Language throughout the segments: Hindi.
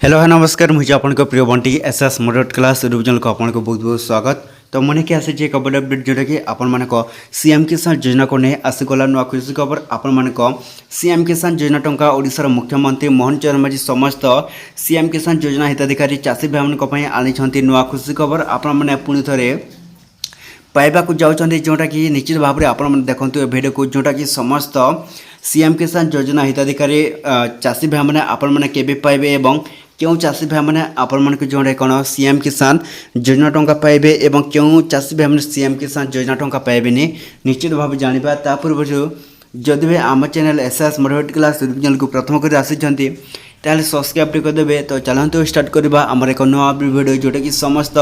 हेलो है नमस्कार मुझे आपन प्रिय Bunty SS moderate class revision को आपन को बहुत बहुत स्वागत। तो मन के आसी एक बड़ अपडेट जोटा कि आपण मान सीएम किसान योजना को नहीं आसीगला नुआ खुशी खबर। आपण मान सीएम किसान योजना टंका ओडिशार मुख्यमंत्री मोहन चरण माझी समस्त सीएम किसान योजना हिताधिकारी चाषी भाई मान आनी नुआ खुशी खबर। आपण मैंने पुणी थे पाइबा जाऊँच जोटा कि निश्चित भाव में आपण देखु भिडियो को जोटा कि समस्त सीएम किसान योजना हिताधिकारी चाषी भाई मैंने आपण मैंने केबे पाइबे एवं क्यों चाषी भाई मैंने आपण मान जोड़े कौन सीएम किसान योजना टंका पाइबे एवं क्यों चाषी भाई मैंने सीएम किसान योजना टंका पाइबेनि निश्चित भाव जाना। ता पूर्व जदि भी आम channel SS moderate class channel को प्रथम कर आसी ताले सब्सक्राइब करदे। तो चलते स्टार्ट करवा आमर एक नुआ वीडियो जोटा कि समस्त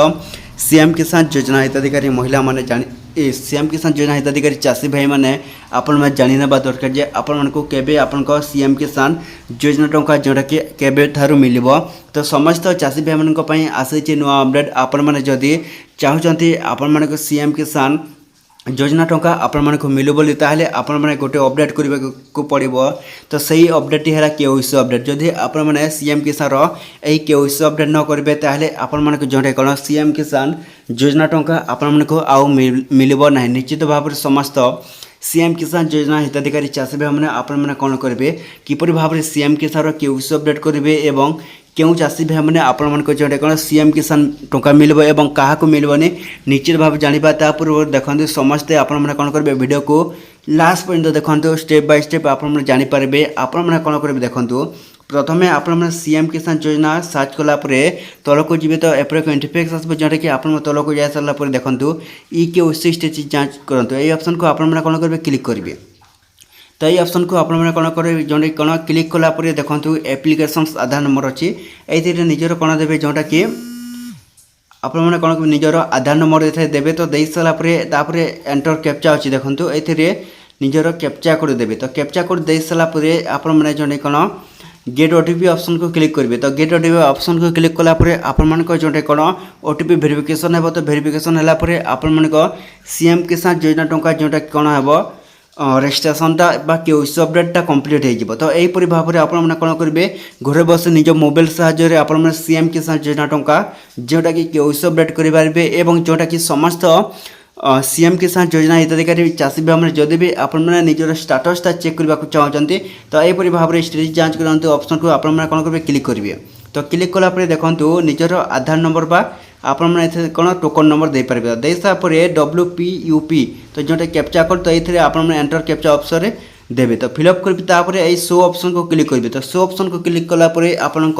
सीएम किसान योजना हिताधिकारी महिला माने जानी सीएम किसान योजना हिताधिकारी चाषी भाई मैंने आपण मैंने जानी ना दरकार जे आपण मानक केबे आपण सीएम किसान योजना टंका जोटा कि केबे ठारू मिलिबो। तो समस्त चाषी भाई मानक पई आसी नुआ अपडेट। आपण मैंने जदि चाहूचंती आपण मानक सीएम किसान योजना टंका आपण मानक मिलू बोली ताहले आपण माने गोटे अपडेट करबा को पड़िबो। तो सही अपडेट है केओसी अपडेट। जदि आपण माने सीएम किसान रो एही केओसी अपडेट न करबे ताहले आपण मानक जोटे कोन सीएम किसान योजना टंका आपण मानक आउ मिलबो नाही। निश्चित भाव में समस्त सीएम किसान योजना हिताधिकारी चाषी भाई मैंने आपण मैंने कौन करेंगे किपरि भाव में सीएम किसान केओसी अपडेट करेंगे एवं क्यों चाषी भाई मैंने आपण मान जोटे कौन सीएम किसान टंका मिलबो एवं क्या मिलबनी निश्चित भाव जाना। ता पूर्व देखते समस्ते आपण मैंने कौन करेंगे वीडियो को लास्ट पर्यंत देखते स्टेप बाय स्टेप आपण जानीपारे। आपण मैंने कौन करेंगे देखूँ प्रथमे आपण सीएम किसान योजना सर्च कलापर तल को जी तो एपर एक इंटरफेस आसो जोटा कि आप तल को जा सारापर देखूँ ई केओसी स्टेटस जांच करूँ ये ऑप्शन को आपण मैंने कौन करेंगे क्लिक करेंगे। तो ये ऑप्शन को आपण मैंने कौन करेंगे जो कौन क्लिक कलापर देखूँ एप्लिकेशन आधार नंबर अच्छी ये निजर कौन देवे जोटा कि आपण मैंने कौन निजर आधार नंबर देवे। तो दे सारापर एंटर कैप्चा अच्छी देखूँ ये निजर कैप्चा कोड देवे। तो कैप्चा कोड दे सारापर आपण मैंने जो कौन गेट ओटीपी ऑप्शन को क्लिक करेंगे। तो गेट ओटीपी ऑप्शन को क्लिक कलापर आपण मान जोटे कौन ओटीपी वेरिफिकेशन है। तो वेरिफिकेशन है आपण मान सीएम किसान योजना टंका जोटा कौन है रेजिस्ट्रेशनटा केओसी अपडेटा कम्प्लीट हो। तो यहीपरि भाव में आपण मैंने कौन करेंगे घर बस निज मोबाइल साहाय्य आपण सीएम किसान योजना टंका जोटा कि केओसी अपडेट करेंगे एवं जोटा कि समस्त सीएम किसान योजना हिताधिकारी चाषी भाई मैंने जदि भी आपण मैंने निजर स्टाटसटा चेक करने को चाहते तो यहीपरि भाव में स्टेटस जांच करते ऑप्शन को आपण मैंने कौन करेंगे क्लिक करेंगे। तो क्लिक कलापर देखूँ निजर आधार नंबर बा आपण मैंने कौन टोकन नंबर दे पारे दे सारापर WPUP तो जोटे कैप्चा कोड। तो ये आपण मैंने एंटर कैप्चा ऑप्शन देवे। तो फिलअप कर यही शो ऑप्शन को क्लिक करेंगे। तो शो ऑप्शन को क्लिक कलापर आपण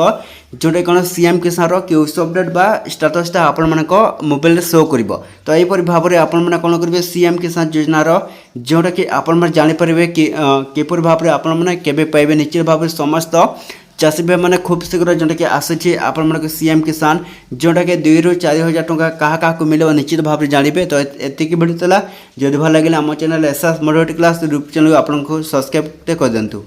जोटे कौन सीएम किसान केओसी अपडेट बा स्टाटसटा आपण मान मोबाइल शो कर। तो यहीपरि भाव में आपण मैंने कौन करेंगे सीएम किसान योजनार जोटा कि आपण मैंने जानीपारे कि किपर भाव में आपण मैंने केबे पाइबे। निश्चित भाव में समस्त चाषी भाई मैंने खूब शीघ्र जोटा कि आसी आपण मान सीएम किसान जोटा कि 2 ରୁ 4 हज़ार टंका क्या मिले निश्चित भाव में जानवे। तो एतिक भिडियो जदि भल लगे आम channel SS moderate class YouTube channel आपको सब्सक्राइब कर दिंतु।